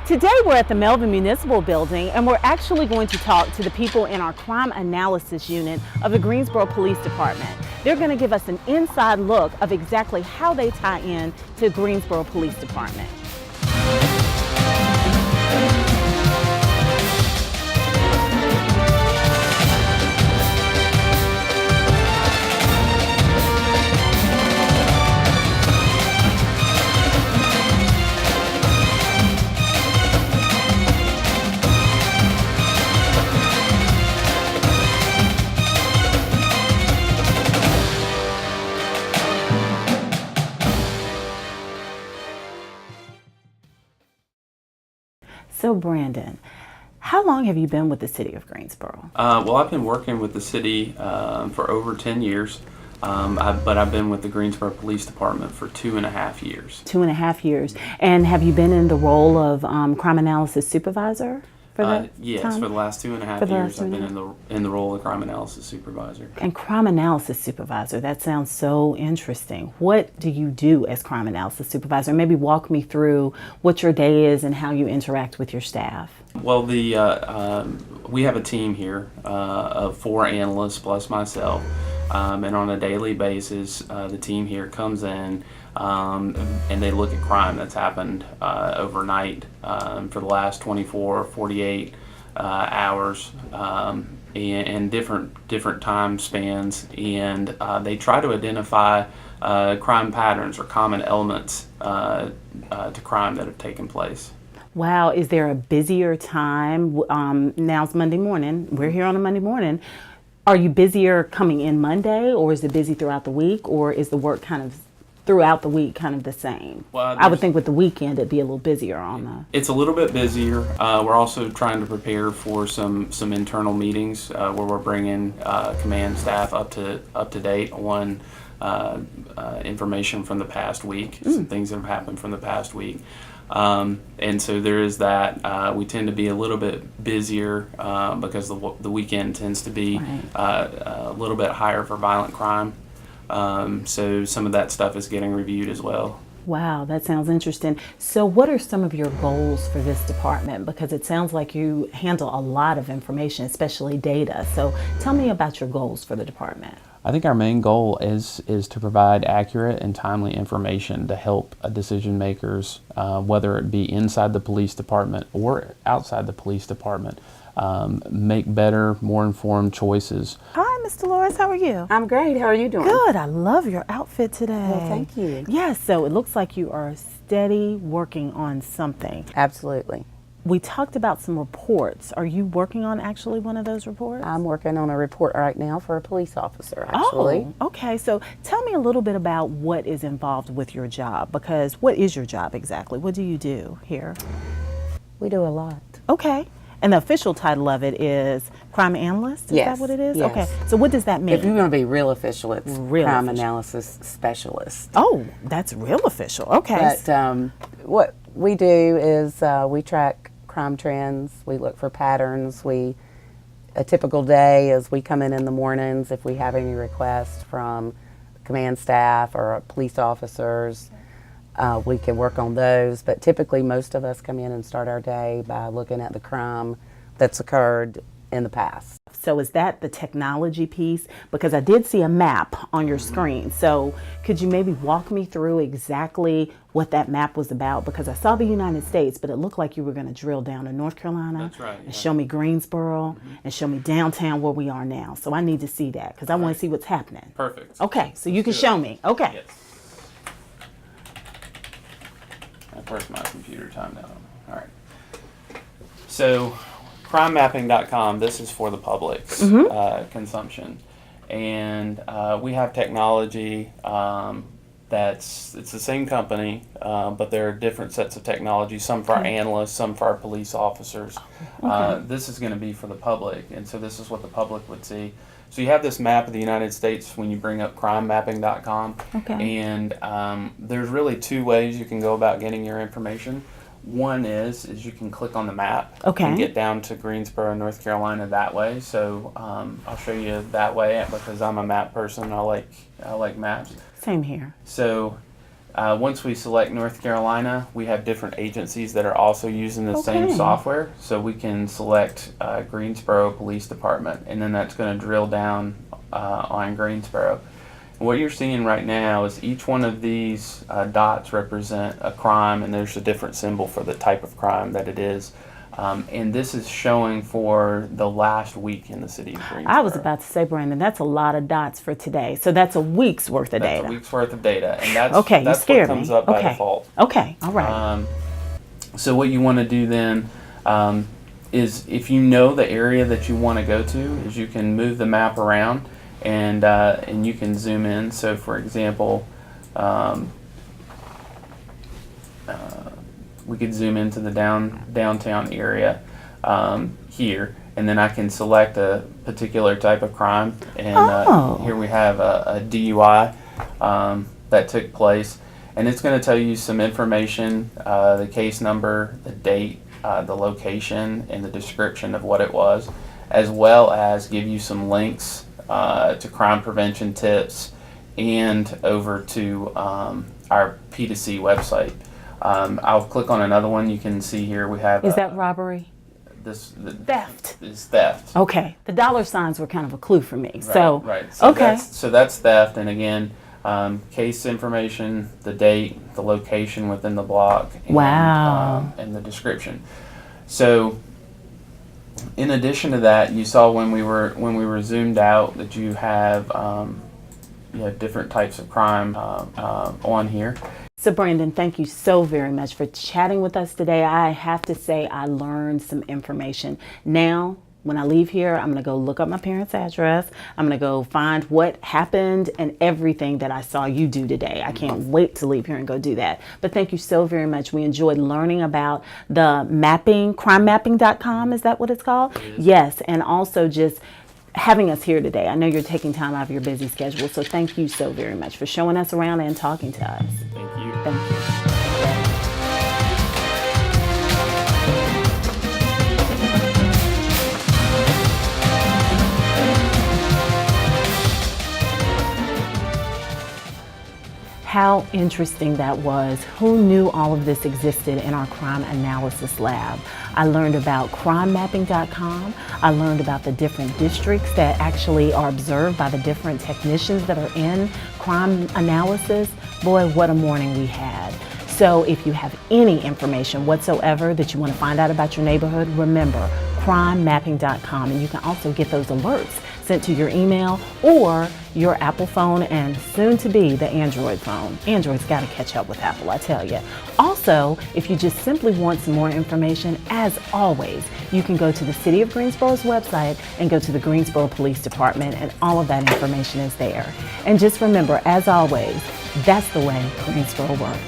Today we're at the Melvin Municipal Building and we're actually going to talk to the people in our crime analysis unit of the Greensboro Police Department. They're going to give us an inside look of exactly how they tie in to Greensboro Police Department. So Brandon, how long have you been with the city of Greensboro? Well, I've been working with the city for over 10 years, but I've been with the Greensboro Police Department for 2.5 years. 2.5 years. And have you been in the role of crime analysis supervisor? Yes, for the last 2.5 years, I've been in the role of crime analysis supervisor. And crime analysis supervisor, that sounds so interesting. What do you do as crime analysis supervisor? Maybe walk me through what your day is and how you interact with your staff. Well, we have a team here of 4 analysts plus myself, and on a daily basis, the team here comes in and they look at crime that's happened overnight for the last 24, 48 hours, and different time spans, and they try to identify crime patterns or common elements to crime that have taken place. Wow, is there a busier time? Now it's Monday morning. We're here on a Monday morning. Are you busier coming in Monday, or is it busy throughout the week, or is the work kind of throughout the week kind of the same? Well, I would think with the weekend it'd be a little busier on the... It's a little bit busier. We're also trying to prepare for some internal meetings where we're bringing command staff up to date on information from the past week, some things that have happened from the past week. And so there is that. We tend to be a little bit busier because the weekend tends to be a little bit higher for violent crime. So some of that stuff is getting reviewed as well. Wow, that sounds interesting. So what are some of your goals for this department? Because it sounds like you handle a lot of information, especially data. So tell me about your goals for the department. I think our main goal is to provide accurate and timely information to help decision makers, whether it be inside the police department or outside the police department, make better, more informed choices. Hi, Ms. Dolores, how are you? I'm great. How are you doing? Good. I love your outfit today. Well, thank you. Yes, so it looks like you are steady working on something. Absolutely. We talked about some reports. Are you working on actually one of those reports? I'm working on a report right now for a police officer, actually. Oh, okay. So tell me a little bit about what is involved with your job, because what is your job exactly? What do you do here? We do a lot. Okay. And the official title of it is crime analyst? Is that what it is? Yes. Okay. So what does that mean? If you're going to be real official, it's crime official. analysis specialist. Oh, that's real official. Okay. But what we do is we track crime trends. We look for patterns. A typical day is we come in the mornings if we have any requests from command staff or police officers. We can work on those, but typically most of us come in and start our day by looking at the crime that's occurred in the past. So is that the technology piece? Because I did see a map on your screen. So could you maybe walk me through exactly what that map was about? Because I saw the United States, but it looked like you were going to drill down to North Carolina. That's right, and show me Greensboro and show me downtown where we are now. So I need to see that because I want to see what's happening. Perfect. Okay, so you can show me. Okay. Yes. Of course, my computer timed out. All right. So, crimemapping.com, this is for the public's consumption. And we have technology it's the same company, but there are different sets of technology, some for our analysts, some for our police officers. This is going to be for the public, and so this is what the public would see. So you have this map of the United States when you bring up crimemapping.com, and there's really 2 ways you can go about getting your information. One is you can click on the map and get down to Greensboro, North Carolina that way. So I'll show you that way because I'm a map person. I like maps. Same here. So Once we select North Carolina, we have different agencies that are also using the same Okay. software. So we can select Greensboro Police Department, and then that's going to drill down on Greensboro. And what you're seeing right now is each one of these dots represent a crime, and there's a different symbol for the type of crime that it is. And this is showing for the last week in the city of Greensboro. I was about to say, Brandon, that's a lot of dots for today. So that's a week's worth of That's data. a week's worth of data, and that's Okay, you that's scared what comes me. up by Okay. default. Okay, all right. So what you want to do then is, if you know the area that you want to go to, is you can move the map around and you can zoom in. So for example, we could zoom into the downtown area here, and then I can select a particular type of crime. And Oh. here we have a DUI that took place, and it's going to tell you some information, the case number, the date, the location, and the description of what it was, as well as give you some links to crime prevention tips and over to our P2C website. I'll click on another one. You can see here we have Is that robbery? theft. Theft. Is theft. Okay. The dollar signs were kind of a clue for me. So, Right. So okay. that's theft, and again, case information, the date, the location within the block, and, Wow. and the description. So, in addition to that, you saw when we were zoomed out that you have different types of crime on here. So Brandon, thank you so very much for chatting with us today. I have to say I learned some information. Now, when I leave here, I'm going to go look up my parents' address. I'm going to go find what happened and everything that I saw you do today. I can't wait to leave here and go do that. But thank you so very much. We enjoyed learning about the mapping, crimemapping.com. Is that what it's called? Yes. And also just having us here today. I know you're taking time out of your busy schedule. So thank you so very much for showing us around and talking to us. Thank you. Thank you. How interesting that was. Who knew all of this existed in our crime analysis lab? I learned about crimemapping.com. I learned about the different districts that actually are observed by the different technicians that are in crime analysis. Boy, what a morning we had. So if you have any information whatsoever that you want to find out about your neighborhood, remember crimemapping.com, and you can also get those alerts sent to your email or your Apple phone, and soon to be the Android phone. Android's got to catch up with Apple, I tell you. Also, if you just simply want some more information, as always, you can go to the City of Greensboro's website and go to the Greensboro Police Department, and all of that information is there. And just remember, as always, that's the way Greensboro works.